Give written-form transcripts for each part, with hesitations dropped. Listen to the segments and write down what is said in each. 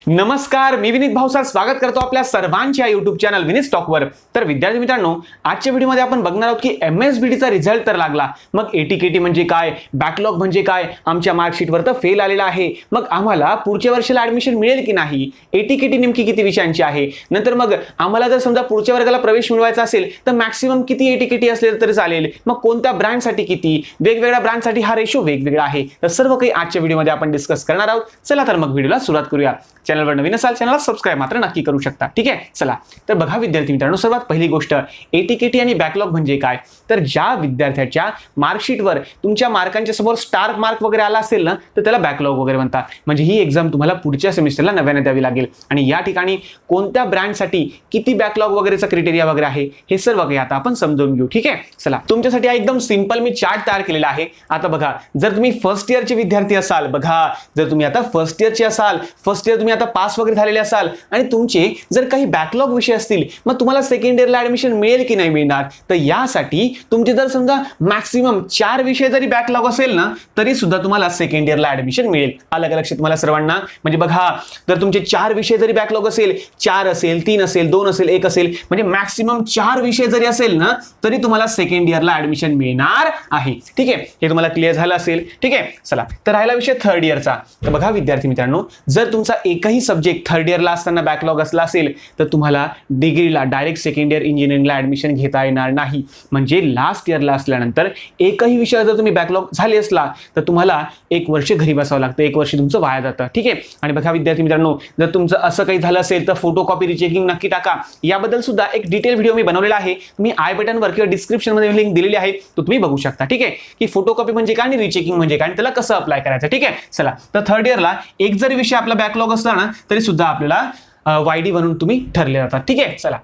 नमस्कार, मी विनीत भाऊसार स्वागत करतो आपल्या सर्वांच्या युट्यूब चॅनल विनीत स्टॉकवर. तर विद्यार्थी मित्रांनो, आजच्या व्हिडिओमध्ये आपण बघणार आहोत की एमएसबीटीचा रिझल्ट तर लागला. मग एटीकेटी म्हणजे काय, बॅकलॉग म्हणजे काय, आमच्या मार्कशीटवर तर फेल आलेला आहे. मग आम्हाला पुढच्या वर्षाला ऍडमिशन मिळेल की नाही, एटीकेटी नेमकी किती विषयांची आहे, नंतर मग आम्हाला जर समजा पुढच्या वर्गाला प्रवेश मिळवायचा असेल तर मॅक्सिमम किती एटीकेटी असेल तरी चालेल, मग कोणत्या ब्रँडसाठी किती, वेगवेगळ्या ब्रँडसाठी हा रेशो वेगवेगळा आहे. तर सर्व काही आजच्या व्हिडिओमध्ये आपण डिस्कस करणार आहोत. चला तर मग व्हिडिओला सुरुवात करूया. चॅनलवर नवीन असाल चॅनलला सबस्क्राईब मात्र नक्की करू शकता. ठीक आहे, चला तर बघा विद्यार्थी मित्रांनो, सर्वात पहिली गोष्ट एटीकेटी आणि बॅकलॉग म्हणजे काय. तर ज्या विद्यार्थ्याच्या मार्कशीटवर तुमच्या मार्कांच्या समोर स्टार मार्क वगैरे आला असेल ना, तर त्याला बॅकलॉग वगैरे म्हणतात. म्हणजे ही एक्झाम तुम्हाला पुढच्या सेमिस्टरला नव्याने द्यावी लागेल. आणि या ठिकाणी कोणत्या ब्रँडसाठी किती बॅकलॉग वगैरेचा क्रायटेरिया वगैरे आहे हे सर्व काही आता आपण समजून घेऊ. ठीक आहे, चला तुमच्यासाठी हा एकदम सिंपल मी चार्ट तयार केलेला आहे. आता बघा, जर तुम्ही फर्स्ट इयरचे विद्यार्थी असाल, बघा जर तुम्ही आता फर्स्ट इयरचे असाल, फर्स्ट इयर तुम्ही आता पास वगैरे झालेले असाल आणि तुमचे जर काही बॅकलॉग विषय असतील, मग तुम्हाला सेकंड इयरला ऍडमिशन मिळेल की नाही मिळणार. तर यासाठी तुमचे जर समजा मॅक्सिमम 4 विषय जरी बॅकलॉग असेल ना, तरी सुद्धा तुम्हाला सेकंड इयरला ऍडमिशन मिळेल. अलग लक्षात तुम्हाला सर्वांना. म्हणजे बघा, जर तुमचे 4 विषय जरी बॅकलॉग असेल, 4 असेल, 3 असेल, 2 असेल, 1 असेल, म्हणजे मॅक्सिमम 4 विषय जरी असेल ना, तरी तुम्हाला सेकंड इयरला ऍडमिशन मिळणार आहे. ठीक आहे, हे तुम्हाला क्लिअर झालं असेल. ठीक आहे, चला तर राहिला विषय थर्ड इयरचा. तर बघा विद्यार्थी मित्रांनो, जर तुमचा एकही सब्जेक्ट थर्ड इयरला असताना बॅकलॉग असला असेल तर तुम्हाला डिग्रीला डायरेक्ट सेकंड इयर इंजिनिअरिंगला ऍडमिशन घेता येणार नाही. म्हणजे लास्ट इयरला असल्यानंतर एकही विषय जर तुम्ही बॅकलॉग झाले असला तर तुम्हाला 1 वर्ष घरी बसावं लागतं, 1 वर्ष तुमचं वाया जातं. ठीक आहे, आणि बघा विद्यार्थी मित्रांनो, जर तुमचं असं काही झालं असेल तर फोटोकॉपी रिचेकिंग नक्की टाका. याबद्दल सुद्धा एक डिटेल व्हिडिओ मी बनवलेला आहे. तुम्ही आय बटनवर किंवा डिस्क्रिप्शन मध्ये लिंक दिलेली आहे, तो तुम्ही बघू शकता. ठीक आहे, की फोटोकॉपी म्हणजे काय आणि रिचेकिंग म्हणजे काय आणि त्याला कसं अप्लाय करायचं. ठीक आहे, चला तर थर्ड इयरला एक जरी विषय आपला बॅकलॉग असला ना, तरी सुद्धा आपल्याला वायडी बनवून तुम्ही ठरले जातात. ठीक आहे, चला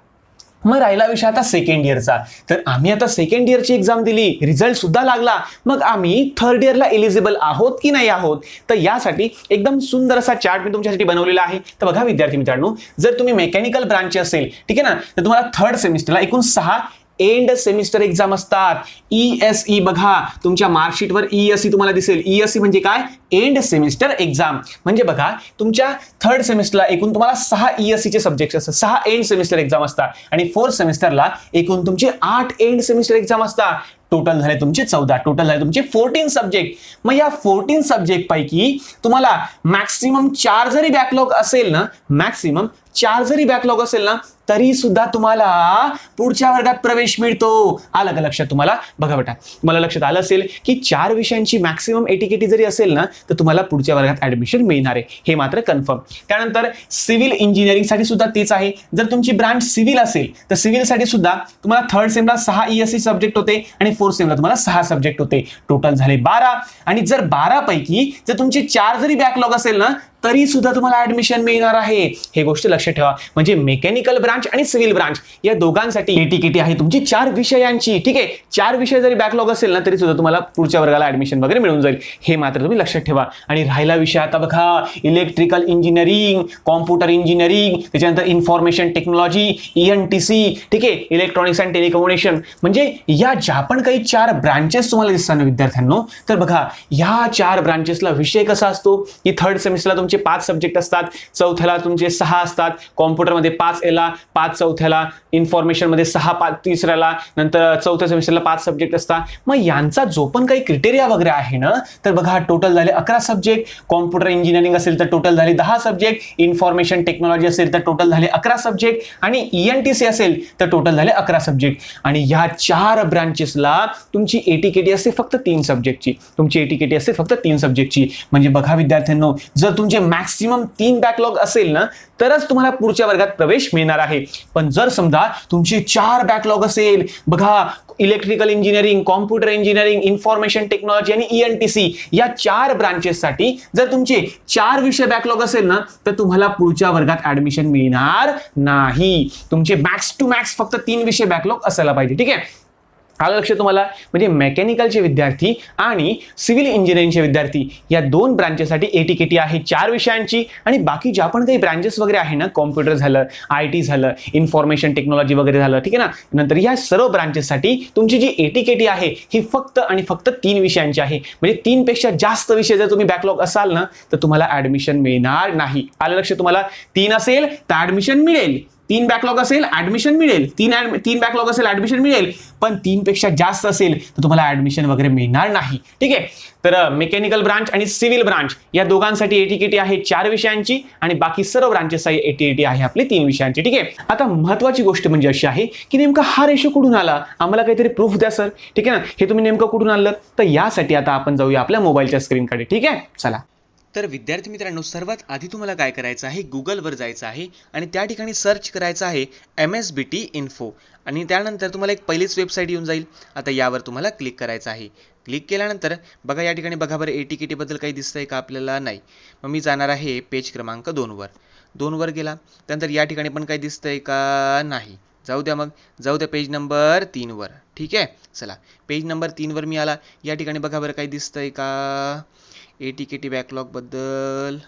मग राहिला विषय आता सेकंड इयरचा. तर आम्ही आता सेकंड इयरची एक्झाम दिली, रिझल्ट सुद्धा लागला, मग आम्ही थर्ड इयरला एलिजिबल आहोत की नाही आहोत. तर यासाठी एकदम सुंदर असा चार्ट मी तुमच्यासाठी बनवलेला आहे. तर बघा विद्यार्थी मित्रांनो, जर तुम्ही मेकॅनिकल ब्रांचचे असेल, ठीक आहे ना, तर तुम्हाला थर्ड सेमिस्टरला एकूण 6 एंड सेमिस्टर एक्झाम असतात. ESE बघा, तुमच्या मार्कशीटवर ESE तुम्हाला दिसेल. ESE म्हणजे काय, एंड सेमिस्टर एक्झाम. म्हणजे बघा, तुमच्या थर्ड सेमिस्टरला एकूण तुम्हाला 6 ESE चे सब्जेक्ट असतात, 6 एंड सेमिस्टर एक्झाम असतात. आणि फोर्थ सेमिस्टरला एकूण तुमचे 8 एंड सेमिस्टर एक्झाम असतात. टोटल झाले तुमचे 14, टोटल झाले तुमचे 14 सब्जेक्ट. मग या 14 सब्जेक्ट पैकी तुम्हाला मॅक्सिमम 4 जरी बॅकलॉग असेल ना, मॅक्सिमम 4 जरी बॅकलॉग असेल ना, तरी सुद्धा तुम्हाला पुढच्या वर्गात प्रवेश मिळतो. आलं का लक्षात तुम्हाला. बघा बेटा, तुम्हाला लक्षात आलं असेल की 4 विषयांची मॅक्सिमम एटीकेटी जरी असेल ना, तर तुम्हाला पुढच्या वर्गात ऍडमिशन मिळणार आहे, हे मात्र कन्फर्म. त्यानंतर सिव्हिल इंजिनिअरिंग साठी सुद्धा तेच आहे. जर तुमची ब्रांच सिव्हिल असेल तर सिव्हिल साठी सुद्धा तुम्हाला थर्ड सेमला 6 ESE सब्जेक्ट होते आणि फोर्थ सेमला तुम्हाला 6 सब्जेक्ट होते. टोटल झाले 12. आणि जर 12 पैकी जर तुमचे 4 जरी बॅकलॉग असेल ना, तरी सुद्धा तुम्हाला ऍडमिशन मिळणार आहे. हे गोष्ट लक्षात ठेवा. म्हणजे मेकॅनिकल ब्रांच आणि सिव्हिल ब्रांच या दोघांसाठी एटीकेटी आहे तुमची 4 विषयांची. ठीक आहे, 4 विषय जरी बॅकलॉग असेल ना, तरी सुद्धा तुम्हाला पुढच्या वर्गाला ऍडमिशन वगैरे मिळून जाईल, हे मात्र तुम्ही लक्षात ठेवा. आणि राहिला विषय आता बघा, इलेक्ट्रिकल इंजिनिअरिंग, कॉम्प्युटर इंजिनिअरिंग, त्याच्यानंतर इन्फॉर्मेशन टेक्नॉलॉजी, ENTC, ठीक आहे, इलेक्ट्रॉनिक्स अँड टेलिकम्युनिकेशन. म्हणजे या ज्या पण काही 4 ब्रांचेस तुम्हाला दिसतात ना विद्यार्थ्यांनो, तर बघा या 4 ब्रांचेसला विषय कसा असतो की थर्ड सेमिस्टरला 5 सब्जेक्ट असतात, चौथ्याला तुमचे 6 असतात, कॉम्प्युटरमध्ये 5 याला, 5 चौथ्याला, इन्फॉर्मेशन मध्ये 6 5 तिसऱ्याला, नंतर चौथ्या सेमिस्टरला 5 सब्जेक्ट असतात. मग यांचा जो पण काही क्रायटेरिया वगैरे आहे ना, तर बघा टोटल झाले 11 सब्जेक्ट. कॉम्प्युटर इंजिनिअरिंग असेल तर टोटल झाले 10 सब्जेक्ट, इन्फॉर्मेशन टेक्नॉलॉजी असेल तर टोटल झाले 11 सब्जेक्ट आणि ENTC असेल तर टोटल झाले 11 सब्जेक्ट. आणि या 4 ब्रांचेसला तुमची एटीकेटी असते फक्त 3 सब्जेक्टची. तुमची एटीकेटी असते फक्त 3 सब्जेक्टची. म्हणजे बघा विद्यार्थ्यांनो, जर तुमचे मॅक्सिमम 3 बॅकलॉग असेल ना, तरच तुम्हाला पुढच्या वर्गात प्रवेश मिळणार आहे. पण जर समजा तुमचे 4 बॅकलॉग असेल, बघा electrical engineering, computer engineering, information technology आणि ENTC या 4 ब्रांचेससाठी जर तुमचे 4 विषय बॅकलॉग असेल ना, तर तुम्हाला पुढच्या वर्गात ऍडमिशन मिळणार नाही. तुमचे मॅक्स टू मॅक्स फक्त 3 विषय बॅकलॉग असायला पाहिजे. ठीक आहे, आलं लक्षात तुम्हाला? म्हणजे मेकॅनिकलचे विद्यार्थी आणि सिव्हिल इंजिनिअरिंगचे विद्यार्थी या दोन ब्रांचेससाठी एटीकेटी आहे 4 विषयांची, आणि बाकी ज्या पण काही ब्रांचेस वगैरे आहे ना, कॉम्प्युटर झालं, IT झालं, इन्फॉर्मेशन टेक्नॉलॉजी वगैरे झालं, ठीक आहे ना, नंतर या सर्व ब्रांचेससाठी तुमची जी एटीकेटी आहे ही फक्त आणि फक्त 3 विषयांची आहे. म्हणजे 3 पेक्षा जास्त विषय जर तुम्ही बॅकलॉग असाल ना, तर तुम्हाला ऍडमिशन मिळणार नाही. आलं लक्षात तुम्हाला? 3 असेल तर ऍडमिशन मिळेल, 3 बॅकलॉग असेल ऍडमिशन मिळेल, 3 बॅकलॉग असेल ऍडमिशन मिळेल, पण 3 पेक्षा जास्त असेल तर तुम्हाला ऍडमिशन वगैरे मिळणार नाही. ठीक आहे. तर मेकॅनिकल ब्रांच आणि सिव्हिल ब्रांच या दोघांसाठी एटीकेटी आहे 4 विषयांची, आणि बाकी सर्व ब्रांचेससाठी एटीकेटी आहे आपली 3 विषयांची. ठीक आहे. आता महत्वाची गोष्ट म्हणजे अशी आहे की नेमका हा रेशो कुठून आला, आम्हाला काहीतरी प्रूफ द्या सर. ठीक आहे ना, हे तुम्ही नेमकं कुठून आणलं? तर यासाठी आता आपण जाऊया आपल्या मोबाईलच्या स्क्रीनकडे. ठीक आहे, चला. तर विद्यार्थी मित्रांनो, सर्वात आधी तुम्हाला काय करायचं आहे, गुगलवर जायचं आहे आणि त्या ठिकाणी सर्च करायचं आहे MSBT इन्फो, आणि त्यानंतर तुम्हाला एक पहिलीच वेबसाईट येऊन जाईल. आता यावर तुम्हाला क्लिक करायचं आहे. क्लिक केल्यानंतर बघा या ठिकाणी बघा बरं एटीकेटी बद्दल काही दिसतंय का आपल्याला? नाही. मग मी जाणार आहे पेज क्रमांक 2 वर गेला. त्यानंतर या ठिकाणी पण काही दिसतंय का? नाही. जाऊ द्या, मग जाऊ द्या पेज नंबर 3 वर. ठीक आहे, चला पेज नंबर 3 वर मी आला. या ठिकाणी बघा बरं काही दिसतंय का एटीकेटी बॅकलॉग बद्दल?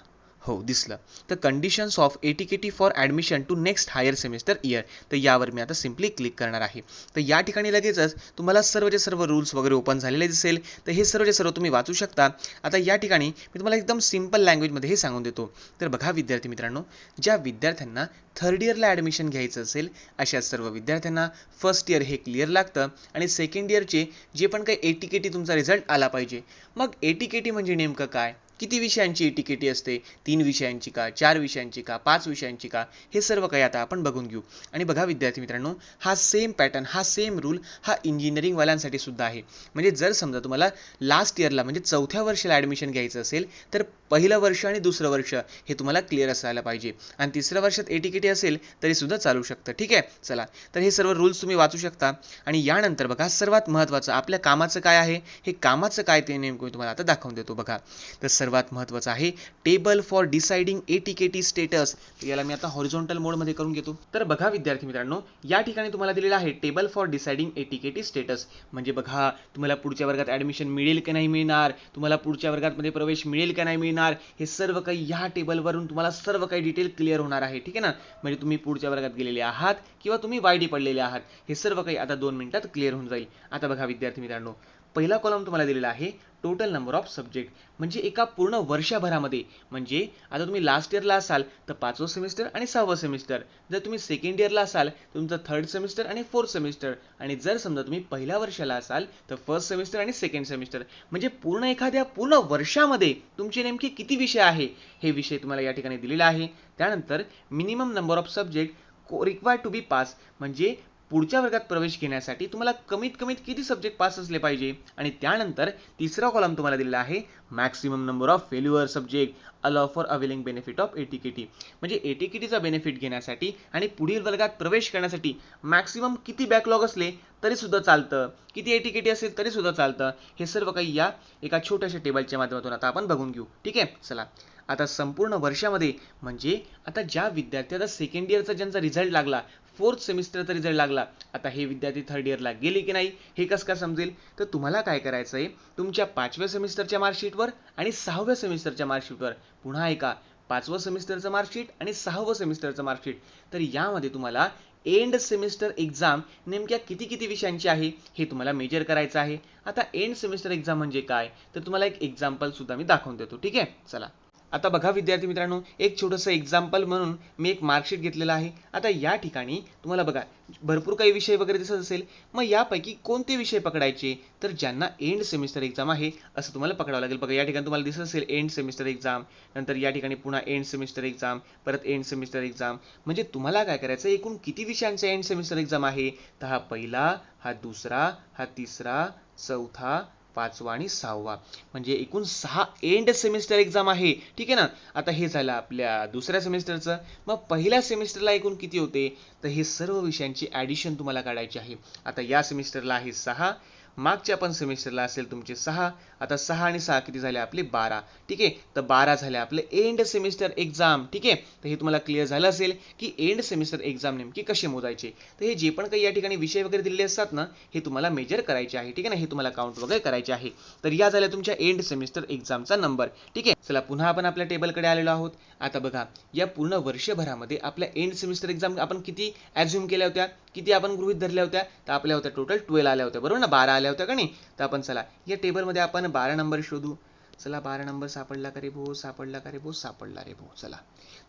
हो, दिसलं. तर conditions of ATKT for admission to next higher semester year, तर यावर मी आता सिम्पली क्लिक करणार आहे. तर या ठिकाणी लगेचच तुम्हाला सर्वचे सर्व रूल्स वगैरे ओपन झालेले दिसेल. तर हे सर्वचे सर्व तुम्ही वाचू शकता. आता या ठिकाणी मी तुम्हाला एकदम सिम्पल लँग्वेजमध्ये हे सांगून देतो. तर बघा विद्यार्थी मित्रांनो, ज्या विद्यार्थ्यांना थर्ड इयरला ॲडमिशन घ्यायचं असेल अशा सर्व विद्यार्थ्यांना फर्स्ट इयर हे क्लिअर लागतं, आणि सेकंड इयरचे जे पण काही एटीकेटी तुमचा रिझल्ट आला पाहिजे. मग एटीकेटी म्हणजे नेमकं काय, किती विषयांची एटीकेटी असते, 3 विषयांची का, 4 विषयांची का, 5 विषयांची का, हे सर्व काही आता आपण बघून घेऊ. आणि बघा विद्यार्थी मित्रांनो, हा सेम पॅटर्न, हा सेम रूल हा इंजिनिअरिंगवाल्यांसाठी सुद्धा आहे. म्हणजे जर समजा तुम्हाला लास्ट इयरला म्हणजे 4थ्या वर्षाला ॲडमिशन घ्यायचं असेल तर पहिलं वर्ष आणि दुसरं वर्ष हे तुम्हाला क्लिअर असायला पाहिजे, आणि तिसऱ्या वर्षात एटीकेटी असेल तरी सुद्धा चालू शकतं. ठीक आहे, चला. तर हे सर्व रूल्स तुम्ही वाचू शकता. आणि यानंतर बघा सर्वात महत्त्वाचं आपल्या कामाचं काय आहे, हे कामाचं काय ते नेमकं तुम्हाला आता दाखवून देतो. बघा, तर सर्वात महत्त्वाचं आहे table for deciding ATKT status. याला मी आता हॉरिझॉन्टल मोडमध्ये करून घेतो. तर बघा विद्यार्थी मित्रांनो, या ठिकाणी तुम्हाला दिलेलं आहे table for deciding ATKT status. म्हणजे बघा तुम्हाला पुढच्या वर्गात ॲडमिशन मिळेल की नाही मिळणार, तुम्हाला पुढच्या वर्गामध्ये प्रवेश मिळेल की नाही मिळणार, हे सर्व काही या टेबलवरून तुम्हाला सर्व काही डिटेल क्लिअर होणार आहे. ठीक आहे ना, म्हणजे तुम्ही पुढच्या वर्गात गेलेले आहात किंवा तुम्ही वायडी पडलेले आहात, हे सर्व काही आता 2 मिनिटात क्लिअर होऊन जाईल. आता बघा विद्यार्थी मित्रांनो, पहिला कॉलम तुम्हाला दिलेला आहे टोटल नंबर ऑफ सब्जेक्ट, म्हणजे एका पूर्ण वर्षभरामध्ये, म्हणजे आता तुम्ही लास्ट इयरला असाल तर 5वं सेमिस्टर आणि 6वं सेमिस्टर, जर तुम्ही सेकंड इयरला असाल तर तुमचं 3rd सेमिस्टर आणि 4th सेमिस्टर, आणि जर समजा तुम्ही पहिल्या वर्षाला असाल तर 1st सेमिस्टर आणि 2nd सेमिस्टर, म्हणजे पूर्ण एखाद्या पूर्ण वर्षामध्ये तुमचे नेमके किती विषय आहे हे विषय तुम्हाला या ठिकाणी दिलेला आहे. त्यानंतर minimum number of subject required to be pass, म्हणजे पुढच्या वर्गात प्रवेश घेण्यासाठी तुम्हाला कमीत कमीत किती सब्जेक्ट पास असले पाहिजे. आणि त्यानंतर तिसरा कॉलम तुम्हाला दिलेला आहे maximum number of failure subject allow for availing benefit of ATKT, म्हणजे एटीकेटीचा बेनिफिट घेण्यासाठी आणि पुढील वर्गात प्रवेश करण्यासाठी मॅक्सिमम किती बॅकलॉग असले तरी सुद्धा चालतं, किती एटीकेटी असेल तरी सुद्धा चालतं. हे सर्व काही या एका छोट्याशा टेबलच्या माध्यमातून आता आपण बघून घेऊ. ठीक आहे, चला. आता संपूर्ण वर्षामध्ये, म्हणजे आता ज्या विद्यार्थ्याचा सेकंड इयरचा ज्यांचा रिझल्ट लागला, 4th सेमिस्टरचा रिझल्ट लागला, आता हे विद्यार्थी 3rd इयरला गेले की नाही हे कसं काय समजेल? तर तुम्हाला काय करायचं आहे, तुमच्या 5व्या सेमिस्टरच्या मार्कशीटवर आणि 6व्या सेमिस्टरच्या मार्कशीटवर पुन्हा एका 5वं सेमिस्टरचं मार्कशीट आणि 6वं सेमिस्टरचं मार्कशीट, तर यामध्ये तुम्हाला एंड सेमिस्टर एक्झाम नेमक्या किती किती विषयांची आहे हे तुम्हाला मेजर करायचं आहे. आता एंड सेमिस्टर एक्झाम म्हणजे काय, तर तुम्हाला एक एक्झाम्पल सुद्धा मी दाखवून देतो. ठीक आहे, चला. आता बघा विद्यार्थी मित्रांनो, एक छोटंसं एक्झाम्पल म्हणून मी एक मार्कशीट घेतलेलं आहे. आता या ठिकाणी तुम्हाला बघा भरपूर काही विषय वगैरे दिसत असेल, मग यापैकी कोणते विषय पकडायचे, तर ज्यांना एंड सेमिस्टर एक्झाम आहे असं तुम्हाला पकडावं लागेल. बघा या ठिकाणी तुम्हाला दिसत असेल एंड सेमिस्टर एक्झाम, नंतर या ठिकाणी पुन्हा एंड सेमिस्टर एक्झाम, परत एंड सेमिस्टर एक्झाम, म्हणजे तुम्हाला काय करायचं, एकूण किती विषयांचा एंड सेमिस्टर एक्झाम आहे, तर हा पहिला, हा दुसरा, हा तिसरा, चौथा, 5वा आणि 6वा, म्हणजे एकूण 6 एंड सेमिस्टर एक्झाम आहे. ठीक आहे ना. आता हे झालं आपल्या दुसऱ्या सेमिस्टरचं. मग पहिल्या सेमिस्टरला एकूण किती होते, तर हे सर्व विषयांची ॲडिशन तुम्हाला काढायची आहे. आता या सेमिस्टरला आहे 6, मागच्या पण सेमिस्टरला असेल तुमचे 6, आता 6 आणि 6 किती झाले आपले 12. ठीक आहे, तर 12 झाले आपले एंड सेमिस्टर एक्झाम. ठीक आहे, तर हे तुम्हाला क्लिअर झालं असेल की एंड सेमिस्टर एक्झाम नेमकी कसे मोजायचे. तर हे जे पण काही या ठिकाणी विषय वगैरे दिलेले असतात ना, हे तुम्हाला मेजर करायचे आहे. ठीक आहे ना, हे तुम्हाला काउंट वगैरे करायचे आहे. तर या झाल्या तुमच्या एंड सेमिस्टर एक्झामचा नंबर. ठीक आहे, चला पुन्हा आपण आपल्या टेबलकडे आलेलो आहोत. आता बघा, या पूर्ण वर्षभरामध्ये आपल्या एंड सेमिस्टर एक्झाम आपण किती ॲझ्युम केल्या होत्या, किती आपण गृहीत धरल्या होत्या, तर आपल्या होत्या टोटल 12 आल्या होत्या, बरोबर ना, 12 आल्या होत्या का नाही. तर आपण चला या टेबलमध्ये आपण 12 नंबर शोधू. चला 12 नंबर सापडला का रे भाऊ, सापडला का रे भाऊ, सापडला रे भाऊ. चला,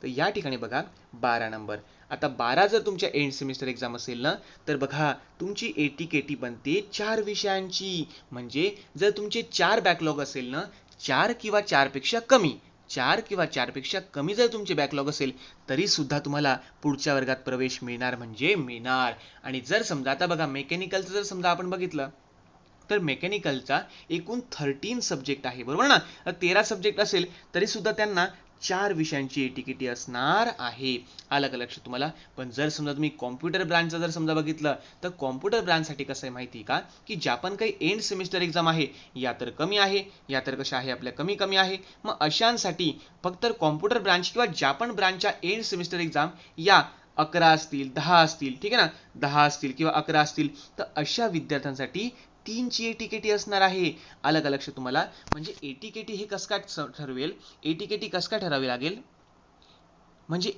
तर या ठिकाणी बघा 12 नंबर. आता 12 जर तुमच्या एंड सेमिस्टर एक्झाम असेल ना, तर बघा तुमची ATKT बनते 4 विषयांची. म्हणजे जर तुमचे 4 बॅकलॉग असेल ना, 4 किंवा 4 पेक्षा कमी, 4 किंवा 4 पेक्षा कमी जर तुमचे बॅकलॉग असेल तरी सुद्धा तुम्हाला पुढच्या वर्गात प्रवेश मिळणार म्हणजे मिळणार. आणि जर समजा आता बघा मेकॅनिकलचं जर समजा आपण बघितलं तर मेकॅनिकलचा एकूण 13 सब्जेक्ट आहे, बरोबर ना. 13 सब्जेक्ट असेल तरी सुद्धा त्यांना 4 विषयांची ATKT असणार आहे. आलं का लक्ष तुम्हाला. पण जर समजा तुम्ही कॉम्प्युटर ब्रांचचं जर समजा बघितलं तर कॉम्प्युटर ब्रांचसाठी कसं आहे माहिती का, की ज्या पण काही एंड सेमिस्टर एक्झाम आहे या तर कमी आहे, या तर कशा आहे आपल्या कमी कमी आहे. मग अशांसाठी फक्त कॉम्प्युटर ब्रांच किंवा ज्या पण ब्रांचच्या एंड सेमिस्टर एक्झाम या 11 असतील, 10 असतील, ठीक आहे ना, 10 असतील किंवा 11 असतील, तर अशा विद्यार्थ्यांसाठी 3 ची ATKT असणार आहे. आलं का लक्ष तुम्हाला. म्हणजे ATKT हे कसं काय ठरवेल, ATKT कसं काय ठरावी लागेल, म्हणजे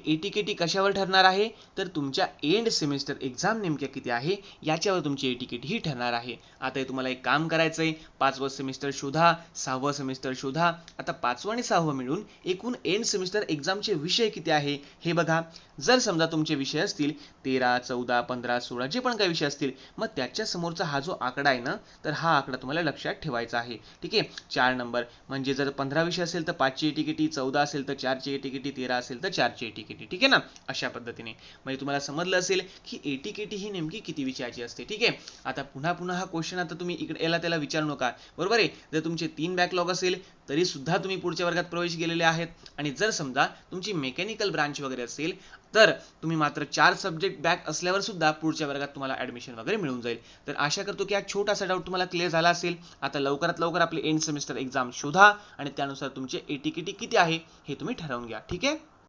ATKT कशावर ठरणार आहे, तर तुमच्या एंड सेमिस्टर एक्झाम नेमक्या किती आहे याच्यावर तुमची ATKT ही ठरणार आहे. आता हे तुम्हाला एक काम करायचं आहे, 5वं सेमिस्टर शोधा, 6वं सेमिस्टर शोधा. आता 5वं आणि 6वं मिळून एकूण एंड सेमिस्टर एक्झामचे विषय किती आहे हे बघा. जर समजा तुमचे विषय असतील 13, 14, 15, 16 जे पण काही विषय असतील, मग त्याच्या समोरचा हा जो आकडा आहे ना, तर हा आकडा तुम्हाला लक्षात ठेवायचा आहे. ठीक आहे, 4 नंबर म्हणजे जर 15 विषय असेल तर 5 ची ATKT, 14 असेल तर 4 ची ATKT, 13 असेल तर 4 ची ATKT. ठीक आहे ना, अशा पद्धतीने म्हणजे तुम्हाला समजलं असेल की ATKT ही नेमकी किती विषयाची असते. ठीक आहे, आता पुन्हा हा क्वेश्चन आता तुम्ही इकडे याला त्याला विचारू नका, बरोबर आहे. जर तुमचे 3 बॅकलॉग असेल तरी सुद्धा तुम्ही पुढच्या वर्गात प्रवेश केलेले आहेत. आणि जर समजा तुमची मेकॅनिकल ब्रांच वगैरे असेल तर तुम्ही मात्र 4 सब्जेक्ट बॅक असल्यावर सुद्धा पुढच्या वर्गात तुम्हाला ऍडमिशन वगैरे मिळून जाईल. तर आशा करतो की हा छोटासा डाऊट तुम्हाला क्लिअर झाला असेल. आता लवकरात लवकर आपले एंड सेमिस्टर एक्झाम शोधा आणि त्यानुसार तुमचे ATKT किती आहे हे तुम्ही ठरवून घ्या. ठीक आहे.